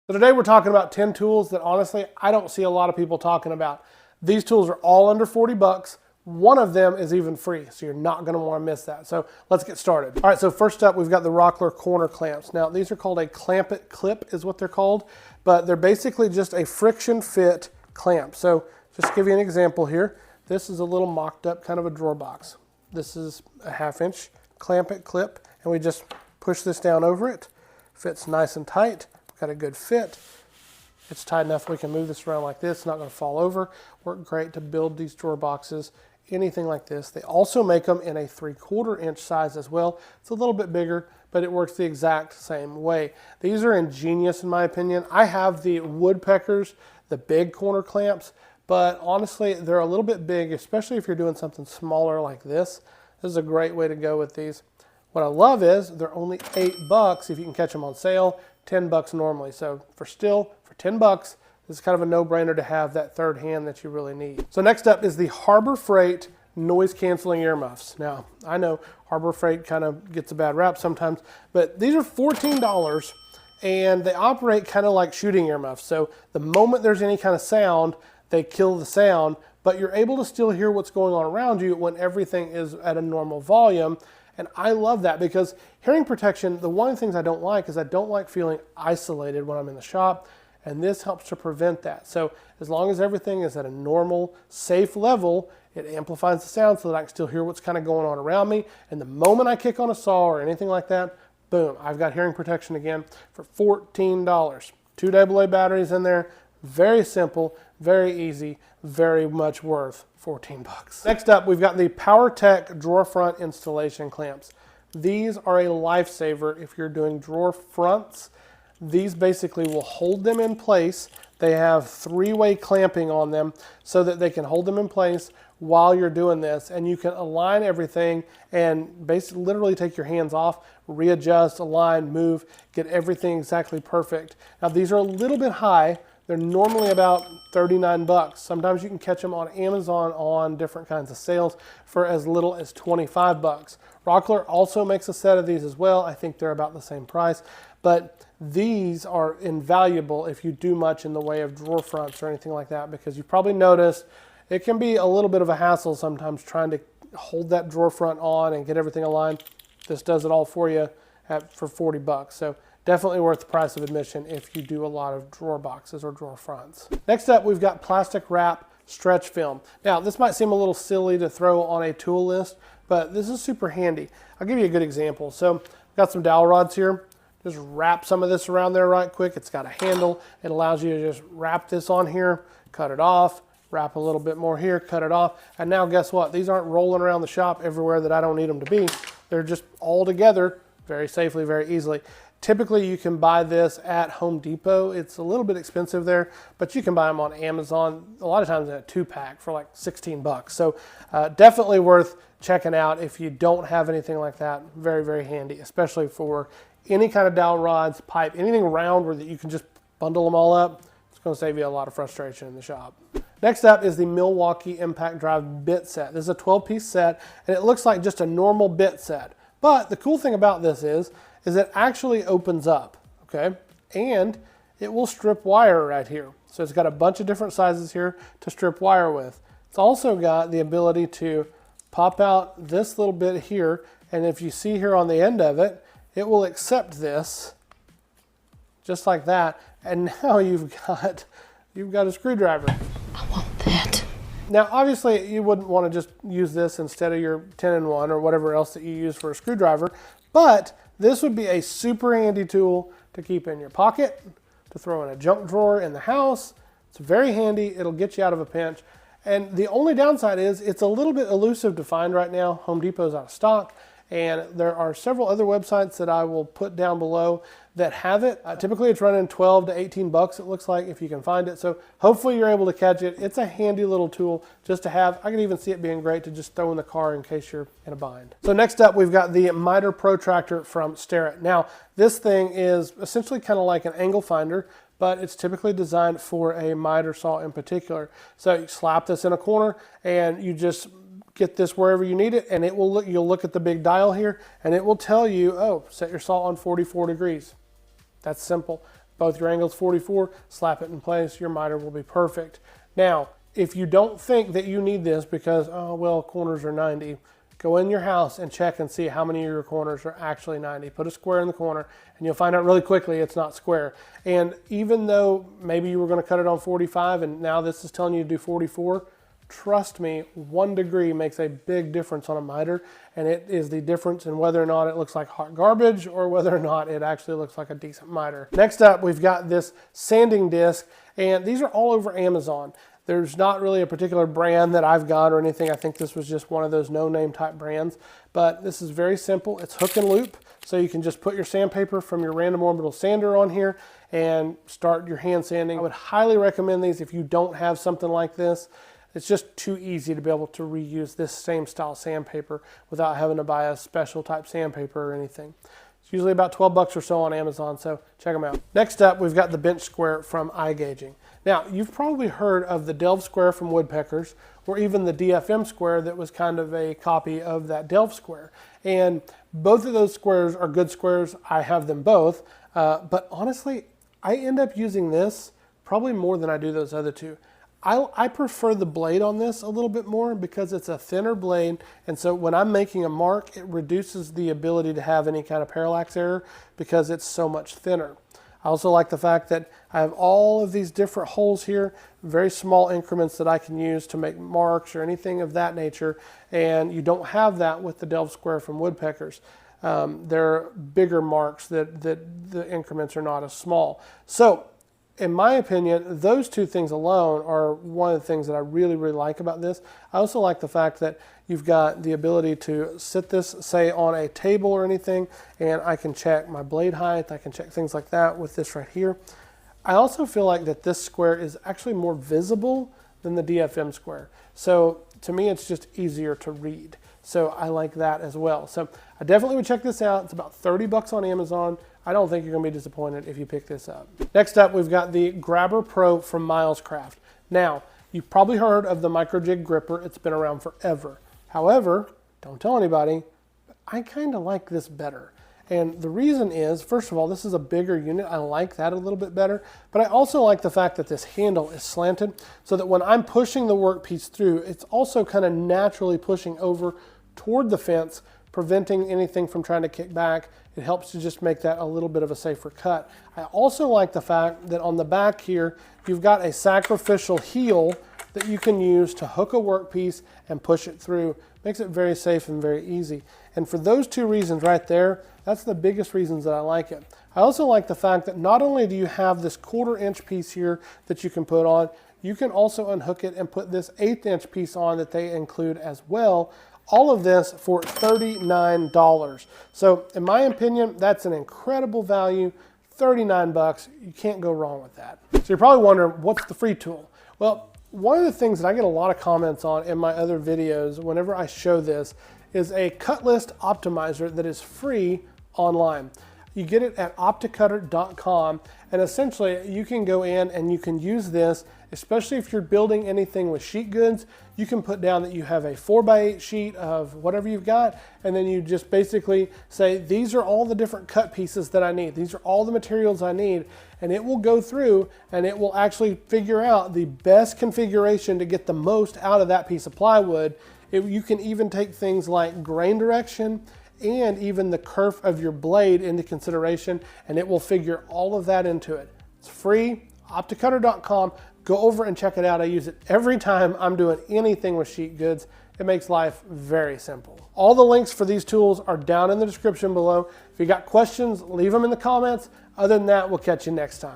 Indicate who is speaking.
Speaker 1: So today we're talking about 10 tools that honestly I don't see a lot of people talking about. These tools are all under 40 bucks. One of them is even free, so you're not going to want to miss that. So let's get started. All right, so first up we've got the Rockler corner clamps. Now these are called a clamp it clip is what they're called, but they're basically just a friction fit clamp. So just to give you an example here, this is a little mocked up kind of a drawer box. This is a 1/2 inch clamp it clip, and we just push this down over it. Fits nice and tight. Got a good fit. It's tight enough we can move this around like this, not going to fall over. Work great to build these drawer boxes, anything like this. They also make them in a 3/4 inch size as well. It's a little bit bigger, but it works the exact same way. These are ingenious in my opinion. I have the woodpeckers, the big corner clamps, but honestly they're a little bit big, especially if you're doing something smaller like this. This is a great way to go with these. What I love is they're only 8 bucks if you can catch them on sale. 10 bucks normally. So for 10 bucks, this is kind of a no-brainer to have that third hand that you really need. So next up is the Harbor Freight noise canceling earmuffs. Now, I know Harbor Freight kind of gets a bad rap sometimes, but these are $14 and they operate kind of like shooting earmuffs. So the moment there's any kind of sound, they kill the sound, but you're able to still hear what's going on around you when everything is at a normal volume. And I love that because hearing protection, the one of the things I don't like is I don't like feeling isolated when I'm in the shop, and this helps to prevent that. So as long as everything is at a normal, safe level, it amplifies the sound so that I can still hear what's kind of going on around me. And the moment I kick on a saw or anything like that, boom, I've got hearing protection again for $14. 2 AA batteries in there. Very simple, very easy, very much worth 14 bucks. Next up, we've got the Powertec drawer front installation clamps. These are a lifesaver if you're doing drawer fronts. These basically will hold them in place. They have 3-way clamping on them so that they can hold them in place while you're doing this, and you can align everything and basically literally take your hands off, readjust, align, move, get everything exactly perfect. Now these are a little bit high. They're normally about 39 bucks. Sometimes you can catch them on Amazon on different kinds of sales for as little as 25 bucks. Rockler also makes a set of these as well. I think they're about the same price, but these are invaluable if you do much in the way of drawer fronts or anything like that, because you've probably noticed it can be a little bit of a hassle sometimes trying to hold that drawer front on and get everything aligned. This does it all for you for 40 bucks. So definitely worth the price of admission if you do a lot of drawer boxes or drawer fronts. Next up, we've got plastic wrap stretch film. Now, this might seem a little silly to throw on a tool list, but this is super handy. I'll give you a good example. So I've got some dowel rods here. Just wrap some of this around there right quick. It's got a handle. It allows you to just wrap this on here, cut it off, wrap a little bit more here, cut it off. And now guess what? These aren't rolling around the shop everywhere that I don't need them to be. They're just all together very safely, very easily. Typically you can buy this at Home Depot. It's a little bit expensive there, but you can buy them on Amazon a lot of times in a 2-pack for like 16 bucks. So definitely worth checking out if you don't have anything like that. Very, very handy, especially for any kind of dowel rods, pipe, anything round where you can just bundle them all up. It's going to save you a lot of frustration in the shop. Next up is the Milwaukee Impact Drive bit set. This is a 12-piece set, and it looks like just a normal bit set. But the cool thing about this is it actually opens up, okay? And it will strip wire right here. So it's got a bunch of different sizes here to strip wire with. It's also got the ability to pop out this little bit here, and if you see here on the end of it, it will accept this just like that, and now you've got a screwdriver.
Speaker 2: I want that.
Speaker 1: Now, obviously, you wouldn't want to just use this instead of your 10-in-1 or whatever else that you use for a screwdriver, but this would be a super handy tool to keep in your pocket, to throw in a junk drawer in the house. It's very handy. It'll get you out of a pinch. And the only downside is it's a little bit elusive to find right now. Home Depot's out of stock, and there are several other websites that I will put down below that have it. Typically it's running 12 to 18 bucks, it looks like, if you can find it. So hopefully you're able to catch it. It's a handy little tool just to have. I can even see it being great to just throw in the car in case you're in a bind. So next up, we've got the miter protractor from Starrett. Now, this thing is essentially kind of like an angle finder, but it's typically designed for a miter saw in particular. So you slap this in a corner and you just get this wherever you need it, and it will look, you'll look at the big dial here and it will tell you, oh, set your saw on 44 degrees. That's simple. both your angles 44, slap it in place, your miter will be perfect. Now, if you don't think that you need this because, oh, well, corners are 90, go in your house and check and see how many of your corners are actually 90. Put a square in the corner and you'll find out really quickly it's not square. And even though maybe you were going to cut it on 45 and now this is telling you to do 44, trust me, 1 degree makes a big difference on a miter, and it is the difference in whether or not it looks like hot garbage or whether or not it actually looks like a decent miter. Next up, we've got this sanding disc, and these are all over Amazon. There's not really a particular brand that I've got or anything. I think this was just one of those no-name type brands, but this is very simple. It's hook and loop, so you can just put your sandpaper from your random orbital sander on here and start your hand sanding. I would highly recommend these if you don't have something like this. It's just too easy to be able to reuse this same style sandpaper without having to buy a special type sandpaper or anything. It's usually about 12 bucks or so on Amazon, so check them out. Next up, we've got the bench square from iGaging. Now, you've probably heard of the Delve square from Woodpeckers, or even the DFM square that was kind of a copy of that Delve square. And both of those squares are good squares. I have them both, but honestly, I end up using this probably more than I do those other two. I prefer the blade on this a little bit more because it's a thinner blade, and so when I'm making a mark, it reduces the ability to have any kind of parallax error because it's so much thinner. I also like the fact that I have all of these different holes here, very small increments that I can use to make marks or anything of that nature, and you don't have that with the Delve square from Woodpeckers. They're bigger marks that the increments are not as small. So, in my opinion, those two things alone are one of the things that I really, really like about this. I also like the fact that you've got the ability to sit this, say, on a table or anything, and I can check my blade height, I can check things like that with this right here. I also feel like that this square is actually more visible than the DFM square. So to me, it's just easier to read. So I like that as well. So I definitely would check this out. It's about 30 bucks on Amazon. I don't think you're going to be disappointed if you pick this up. Next up, we've got the Grabber Pro from Milescraft. Now, you've probably heard of the micro jig gripper. It's been around forever. However, don't tell anybody, but I kind of like this better. And the reason is, first of all, this is a bigger unit. I like that a little bit better, but I also like the fact that this handle is slanted so that when I'm pushing the workpiece through, it's also kind of naturally pushing over toward the fence, preventing anything from trying to kick back. It helps to just make that a little bit of a safer cut. I also like the fact that on the back here, you've got a sacrificial heel that you can use to hook a workpiece and push it through. Makes it very safe and very easy. And for those two reasons right there, that's the biggest reasons that I like it. I also like the fact that not only do you have this 1/4 inch piece here that you can put on, you can also unhook it and put this 1/8 inch piece on that they include as well. All of this for $39. So in my opinion, that's an incredible value. 39 bucks, you can't go wrong with that. So you're probably wondering, what's the free tool? Well, one of the things that I get a lot of comments on in my other videos whenever I show this is a cut list optimizer that is free online. You get it at opticutter.com, and essentially you can go in and you can use this, especially if you're building anything with sheet goods. You can put down that you have a 4x8 sheet of whatever you've got, and then you just basically say, these are all the different cut pieces that I need. These are all the materials I need, and it will go through and it will actually figure out the best configuration to get the most out of that piece of plywood. You can even take things like grain direction and even the kerf of your blade into consideration, and it will figure all of that into it. It's free, opticutter.com. Go over and check it out. I use it every time I'm doing anything with sheet goods. It makes life very simple. All the links for these tools are down in the description below. If you got questions, leave them in the comments. Other than that, we'll catch you next time.